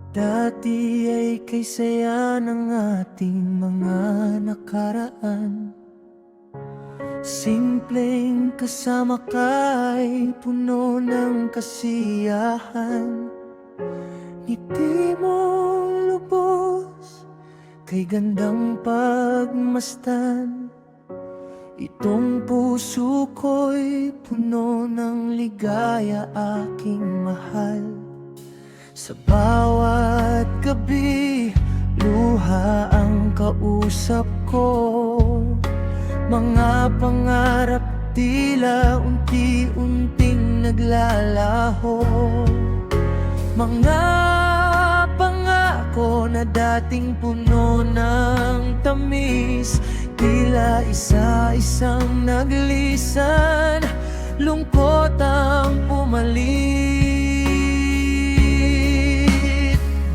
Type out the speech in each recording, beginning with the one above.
Dati ay kay saya ng ating mga nakaraan. Simpleng kasama ka'y puno ng kasiyahan. Ngiti mong lubos kay gandang pagmasdan. Itong puso ko'y puno ng ligaya, aking mahal. Sa bawat gabi, luha ang kausap ko. Mga pangarap tila unti-unting naglalaho. Mga pangako na dating puno ng tamis, tila isa-isang naglisan. Lungkot ang pumalit.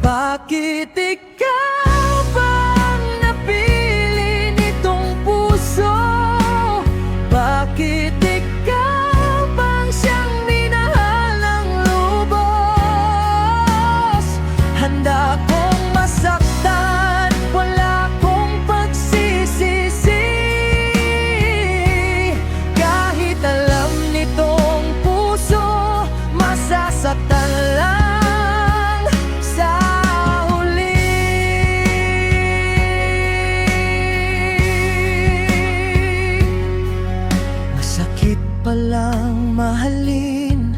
Bakit ikaw bang napili nitong puso? Bakit ikaw bang siyang minahal ng lubos? Handa kong masaktan, wala kong pagsisisi. Kahit alam nitong puso, masasaktan lang. Palang mahalin,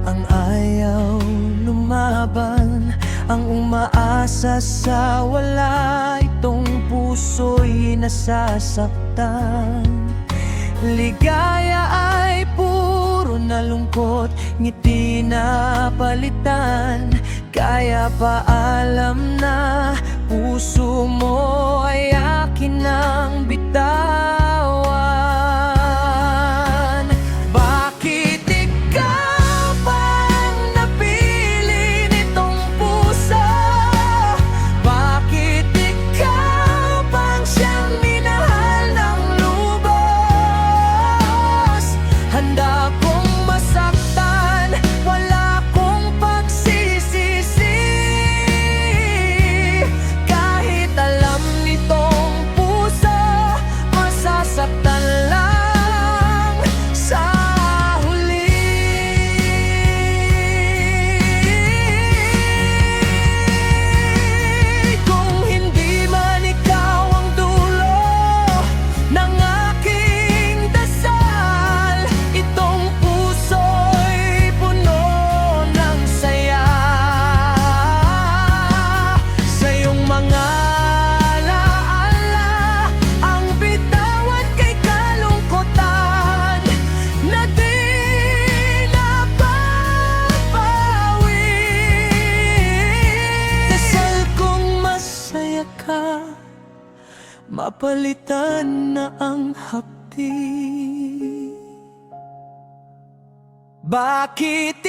ang ayaw lumaban, ang umaasa sa wala. Itong puso'y nasasaktan. Ligaya ay puro na lungkot, ngiti na palitan. Kaya paalam na, puso mo ay akin ang bitawan. Mapalitan na ang hapdi. Bakit